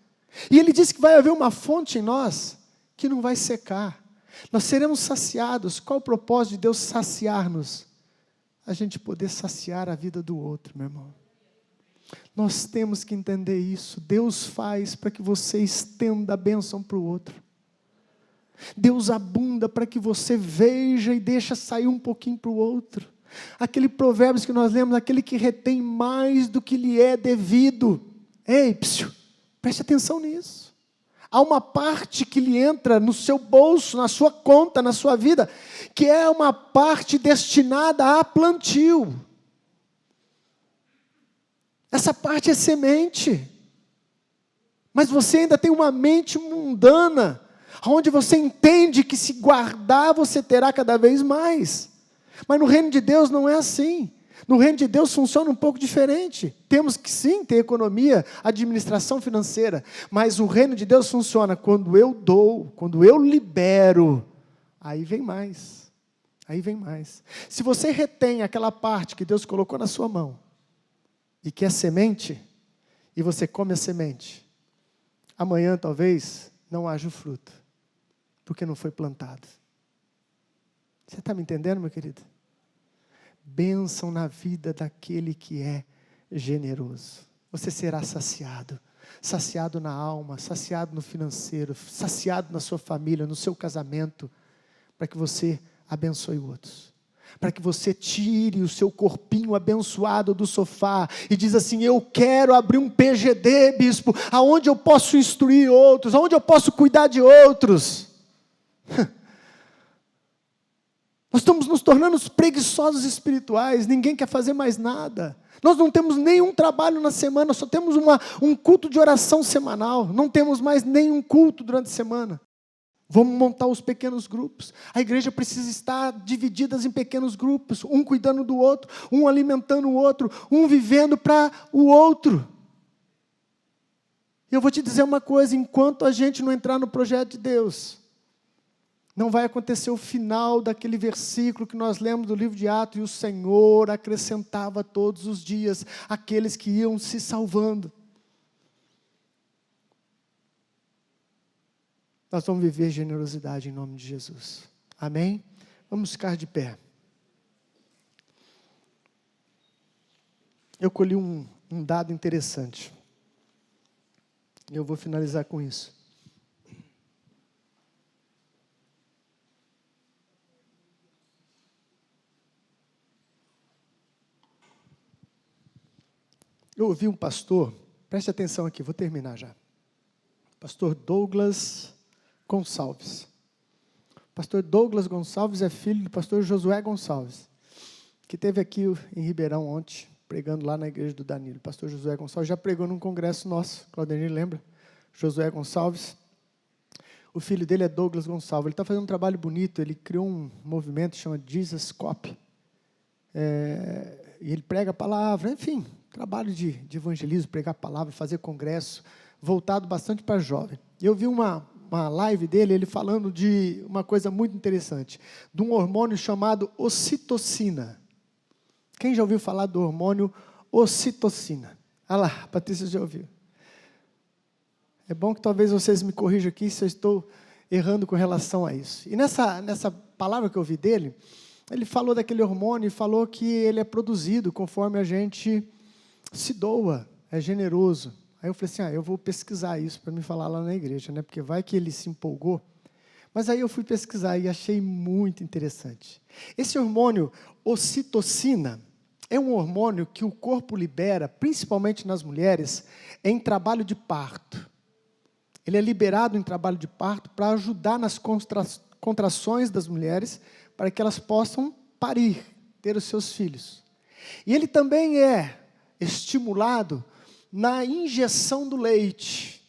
E ele disse que vai haver uma fonte em nós que não vai secar. Nós seremos saciados. Qual o propósito de Deus saciar-nos? A gente poder saciar a vida do outro, meu irmão. Nós temos que entender isso. Deus faz para que você estenda a bênção para o outro. Deus abunda para que você veja e deixa sair um pouquinho para o outro. Aquele provérbios que nós lemos, aquele que retém mais do que lhe é devido. Ei, preste atenção nisso. Há uma parte que lhe entra no seu bolso, na sua conta, na sua vida, que é uma parte destinada a plantio. Essa parte é semente. Mas você ainda tem uma mente mundana, onde você entende que se guardar, você terá cada vez mais. Mas no reino de Deus não é assim. No reino de Deus funciona um pouco diferente. Temos que sim ter economia, administração financeira. Mas o reino de Deus funciona quando eu dou, quando eu libero. Aí vem mais. Aí vem mais. Se você retém aquela parte que Deus colocou na sua mão, e que é semente, e você come a semente, amanhã talvez não haja o fruto, porque não foi plantado. Você está me entendendo, meu querido? Bênção na vida daquele que é generoso. Você será saciado. Saciado na alma, saciado no financeiro, saciado na sua família, no seu casamento, para que você abençoe outros. Para que você tire o seu corpinho abençoado do sofá e diz assim, eu quero abrir um PGD, bispo, aonde eu posso instruir outros, aonde eu posso cuidar de outros. Nós estamos nos tornando preguiçosos espirituais, ninguém quer fazer mais nada. Nós não temos nenhum trabalho na semana, só temos um culto de oração semanal, não temos mais nenhum culto durante a semana. Vamos montar os pequenos grupos. A igreja precisa estar dividida em pequenos grupos, um cuidando do outro, um alimentando o outro, um vivendo para o outro. E eu vou te dizer uma coisa, enquanto a gente não entrar no projeto de Deus, não vai acontecer o final daquele versículo que nós lemos do livro de Atos, e o Senhor acrescentava todos os dias aqueles que iam se salvando. Nós vamos viver generosidade em nome de Jesus. Amém? Vamos ficar de pé. Eu colhi um dado interessante. Eu vou finalizar com isso. Eu ouvi um pastor, preste atenção aqui, vou terminar já. Pastor Douglas Gonçalves. Pastor Douglas Gonçalves é filho do pastor Josué Gonçalves, que esteve aqui em Ribeirão ontem, pregando lá na igreja do Danilo. Pastor Josué Gonçalves já pregou num congresso nosso, Claudenir lembra? Josué Gonçalves. O filho dele é Douglas Gonçalves. Ele está fazendo um trabalho bonito, ele criou um movimento que chama Jesus Cop. E ele prega a palavra, enfim, trabalho de evangelismo, pregar a palavra, fazer congresso, voltado bastante para jovem. E eu vi uma live dele, ele falando de uma coisa muito interessante, de um hormônio chamado ocitocina. Quem já ouviu falar do hormônio ocitocina? Ah lá, a Patrícia já ouviu. É bom que talvez vocês me corrijam aqui se eu estou errando com relação a isso. E nessa palavra que eu ouvi dele, Ele falou daquele hormônio e falou que ele é produzido conforme a gente se doa, é generoso. Aí eu falei assim, eu vou pesquisar isso para me falar lá na igreja, né? Porque vai que ele se empolgou. Mas aí eu fui pesquisar e achei muito interessante. Esse hormônio, ocitocina, é um hormônio que o corpo libera, principalmente nas mulheres, em trabalho de parto. Ele é liberado em trabalho de parto para ajudar nas contrações das mulheres, para que elas possam parir, ter os seus filhos. E ele também é estimulado na injeção do leite.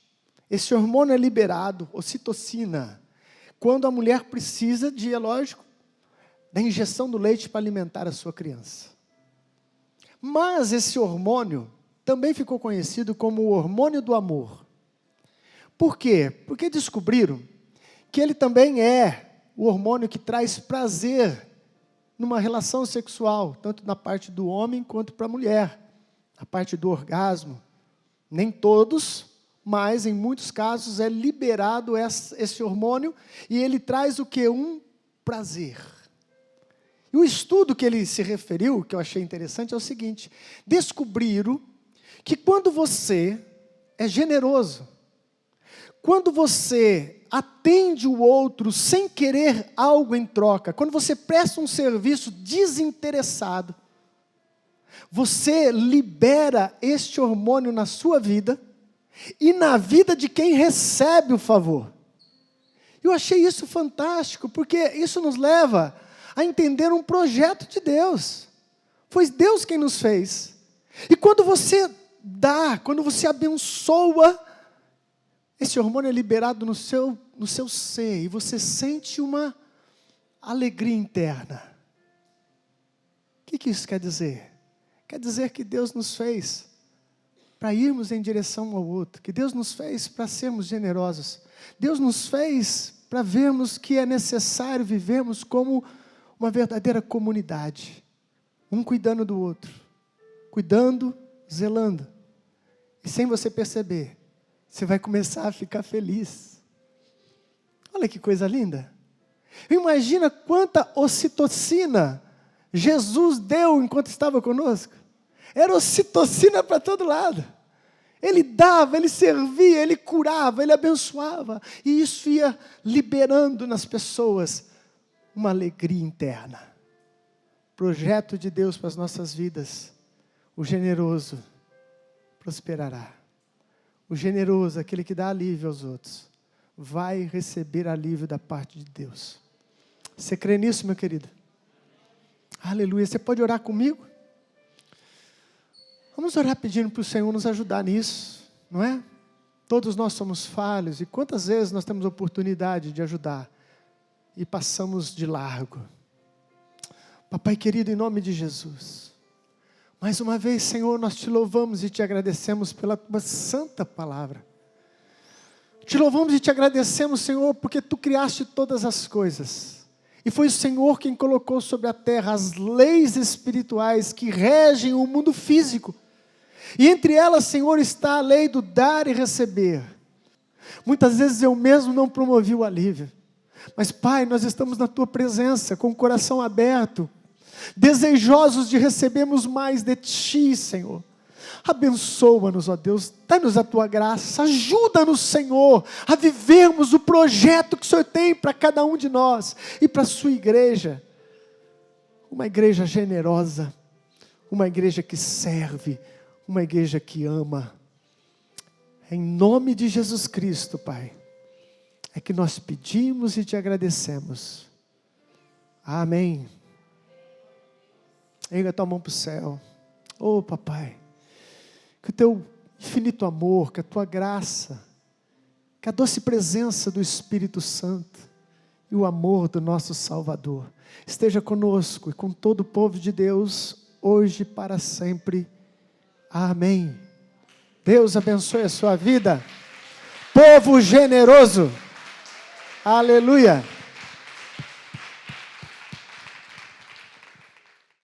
Esse hormônio é liberado, ocitocina, quando a mulher precisa de, é lógico, da injeção do leite para alimentar a sua criança. Mas esse hormônio também ficou conhecido como o hormônio do amor. Por quê? Porque descobriram que ele também é o hormônio que traz prazer numa relação sexual, tanto na parte do homem quanto para a mulher, a parte do orgasmo. Nem todos, mas em muitos casos é liberado esse hormônio e ele traz o que? Um prazer. E o estudo que ele se referiu, que eu achei interessante, é o seguinte: descobriram que quando você é generoso, quando você atende o outro sem querer algo em troca, quando você presta um serviço desinteressado, você libera este hormônio na sua vida e na vida de quem recebe o favor. Eu achei isso fantástico, porque isso nos leva a entender um projeto de Deus. Foi Deus quem nos fez. E quando você dá, quando você abençoa, esse hormônio é liberado no seu ser, e você sente uma alegria interna. O que isso quer dizer? Quer dizer que Deus nos fez para irmos em direção ao outro, que Deus nos fez para sermos generosos. Deus nos fez para vermos que é necessário vivermos como uma verdadeira comunidade, um cuidando do outro, cuidando, zelando. E sem você perceber, você vai começar a ficar feliz. Olha que coisa linda. Imagina quanta ocitocina Jesus deu enquanto estava conosco. Era ocitocina para todo lado. Ele dava, ele servia, ele curava, ele abençoava. E isso ia liberando nas pessoas uma alegria interna. Projeto de Deus para as nossas vidas. O generoso prosperará. O generoso, aquele que dá alívio aos outros, vai receber alívio da parte de Deus. Você crê nisso, meu querido? Aleluia. Você pode orar comigo? Vamos orar pedindo para o Senhor nos ajudar nisso, não é? Todos nós somos falhos, e quantas vezes nós temos oportunidade de ajudar e passamos de largo. Papai querido, em nome de Jesus, mais uma vez, Senhor, nós te louvamos e te agradecemos pela tua santa palavra. Te louvamos e te agradecemos, Senhor, porque tu criaste todas as coisas. E foi o Senhor quem colocou sobre a terra as leis espirituais que regem o mundo físico. E entre elas, Senhor, está a lei do dar e receber. Muitas vezes eu mesmo não promovi o alívio. Mas, Pai, nós estamos na tua presença, com o coração aberto, desejosos de recebermos mais de ti, Senhor. Abençoa-nos, ó Deus, dá-nos a tua graça, ajuda-nos, Senhor, a vivermos o projeto que o Senhor tem para cada um de nós e para a sua igreja. Uma igreja generosa, uma igreja que serve, uma igreja que ama. Em nome de Jesus Cristo, Pai, é que nós pedimos e te agradecemos. Amém. Erga a tua mão para o céu. Oh, papai, que o teu infinito amor, que a tua graça, que a doce presença do Espírito Santo e o amor do nosso Salvador esteja conosco e com todo o povo de Deus, hoje e para sempre. Amém. Deus abençoe a sua vida. Povo generoso. Aleluia.